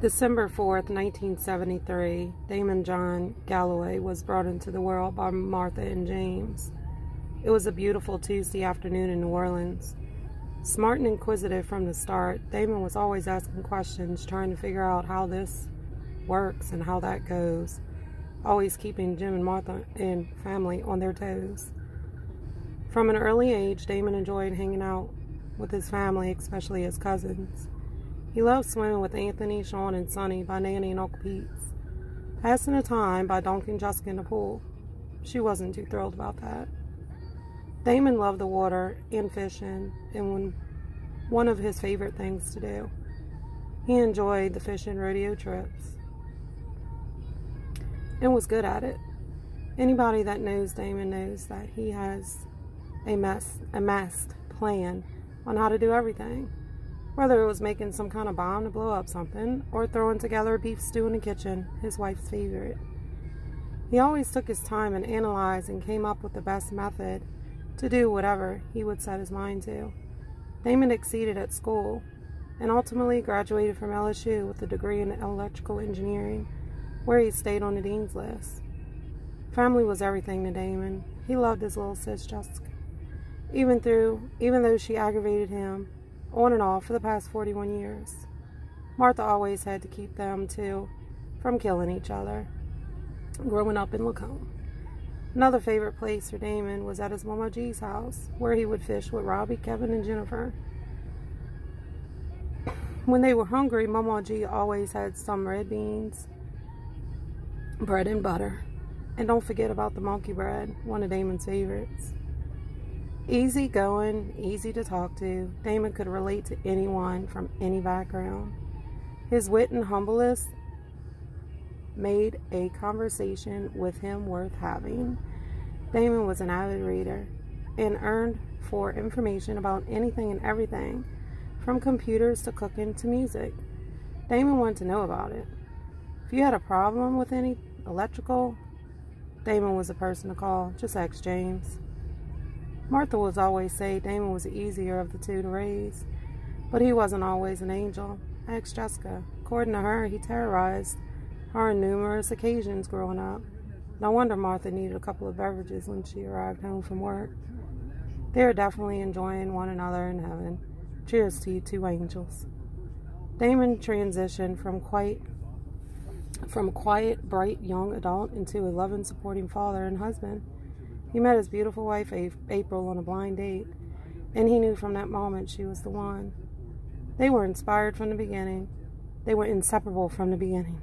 December 4th, 1973, Damon John Galloway was brought into the world by Martha and James. It was a beautiful Tuesday afternoon in New Orleans. Smart and inquisitive from the start, Damon was always asking questions, trying to figure out how this works and how that goes, always keeping Jim and Martha and family on their toes. From an early age, Damon enjoyed hanging out with his family, especially his cousins. He loved swimming with Anthony, Sean, and Sonny by Nanny and Uncle Pete's. Passing the time by dunking Jessica in the pool. She wasn't too thrilled about that. Damon loved the water and fishing, and one of his favorite things to do. He enjoyed the fishing rodeo trips and was good at it. Anybody that knows Damon knows that he has a master plan on how to do everything. Whether it was making some kind of bomb to blow up something, or throwing together a beef stew in the kitchen, his wife's favorite. He always took his time and analyzed and came up with the best method to do whatever he would set his mind to. Damon exceeded at school, and ultimately graduated from LSU with a degree in electrical engineering, where he stayed on the dean's list. Family was everything to Damon. He loved his little sis Jessica, even though she aggravated him on and off for the past 41 years. Martha always had to keep them two from killing each other, growing up in Lacombe. Another favorite place for Damon was at his Mama G's house, where he would fish with Robbie, Kevin, and Jennifer. When they were hungry, Mama G always had some red beans, bread and butter. And don't forget about the monkey bread, one of Damon's favorites. Easy going, easy to talk to, Damon could relate to anyone from any background. His wit and humbleness made a conversation with him worth having. Damon was an avid reader and earned for information about anything and everything, from computers to cooking to music. Damon wanted to know about it. If you had a problem with any electrical, Damon was the person to call. Just ask James. Martha would always say Damon was the easier of the two to raise, but he wasn't always an angel. Ask Jessica. According to her, he terrorized her on numerous occasions growing up. No wonder Martha needed a couple of beverages when she arrived home from work. They were definitely enjoying one another in heaven. Cheers to you two angels. Damon transitioned from a quiet, bright young adult into a loving, supporting father and husband. He met his beautiful wife, April, on a blind date, and he knew from that moment she was the one. They were inspired from the beginning. They were inseparable from the beginning.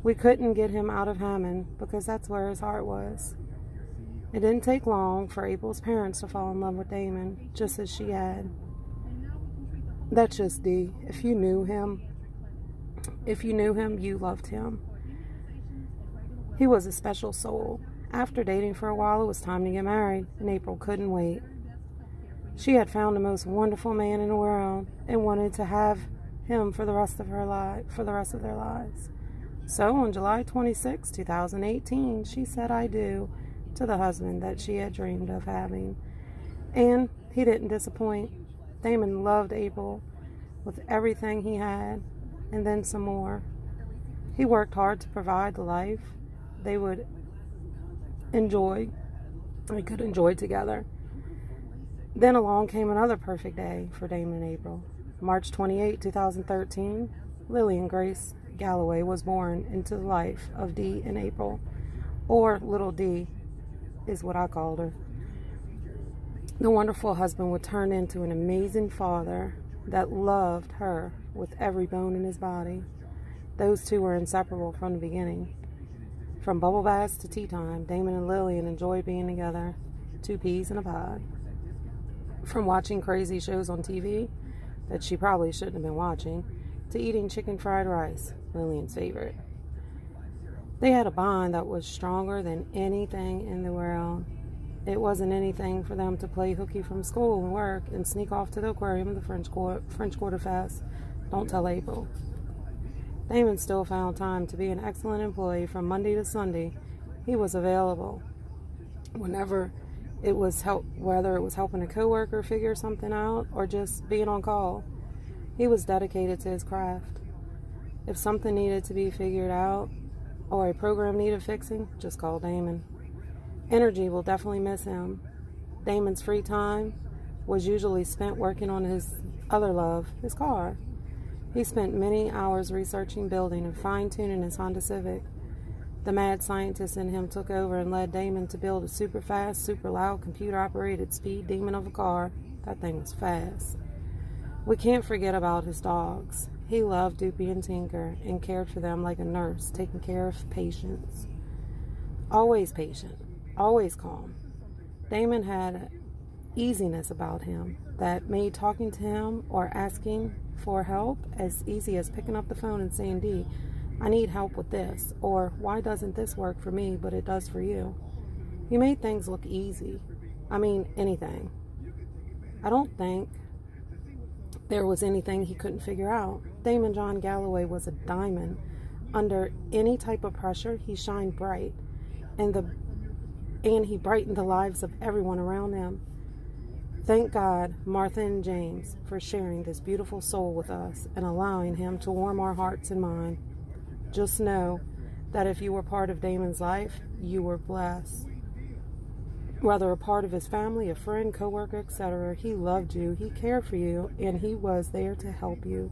We couldn't get him out of Hammond because that's where his heart was. It didn't take long for April's parents to fall in love with Damon, just as she had. That's just D. If you knew him, you loved him. He was a special soul. After dating for a while, it was time to get married, and April couldn't wait. She had found the most wonderful man in the world and wanted to have him for the rest of their lives. So on July 26, 2018, she said I do to the husband that she had dreamed of having. And he didn't disappoint. Damon loved April with everything he had, and then some more. He worked hard to provide the life they could enjoy together. Then along came another perfect day for Damon and April. March 28, 2013, Lillian Grace Galloway was born into the life of Dee and April, or Little D is what I called her. The wonderful husband would turn into an amazing father that loved her with every bone in his body. Those two were inseparable from the beginning. From bubble baths to tea time, Damon and Lillian enjoyed being together, two peas in a pod. From watching crazy shows on TV that she probably shouldn't have been watching, to eating chicken fried rice, Lillian's favorite. They had a bond that was stronger than anything in the world. It wasn't anything for them to play hooky from school and work and sneak off to the aquarium of the French Quarter Fest. Don't tell April. Damon still found time to be an excellent employee from Monday to Sunday. He was available whenever whether it was helping a coworker figure something out or just being on call. He was dedicated to his craft. If something needed to be figured out or a program needed fixing, just call Damon. Energy will definitely miss him. Damon's free time was usually spent working on his other love, his car. He spent many hours researching, building, and fine-tuning his Honda Civic. The mad scientist in him took over and led Damon to build a super fast, super loud, computer-operated speed demon of a car. That thing was fast. We can't forget about his dogs. He loved Doopy and Tinker and cared for them like a nurse, taking care of patients. Always patient, always calm. Damon had an easiness about him that made talking to him or asking for help as easy as picking up the phone and saying, "Dee, I need help with this," or "Why doesn't this work for me but it does for you?" He made things look easy. I mean, anything. I don't think there was anything he couldn't figure out. Damon John Galloway was a diamond. Under any type of pressure, he shined bright, and he brightened the lives of everyone around him. Thank God, Martha and James, for sharing this beautiful soul with us and allowing him to warm our hearts and mind. Just know that if you were part of Damon's life, you were blessed. Whether a part of his family, a friend, coworker, etc., he loved you, he cared for you, and he was there to help you.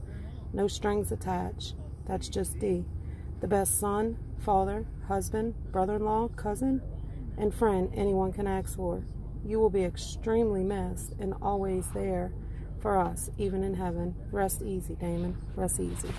No strings attached. That's just Dee. The best son, father, husband, brother-in-law, cousin, and friend anyone can ask for. You will be extremely missed and always there for us, even in heaven. Rest easy, Damon. Rest easy.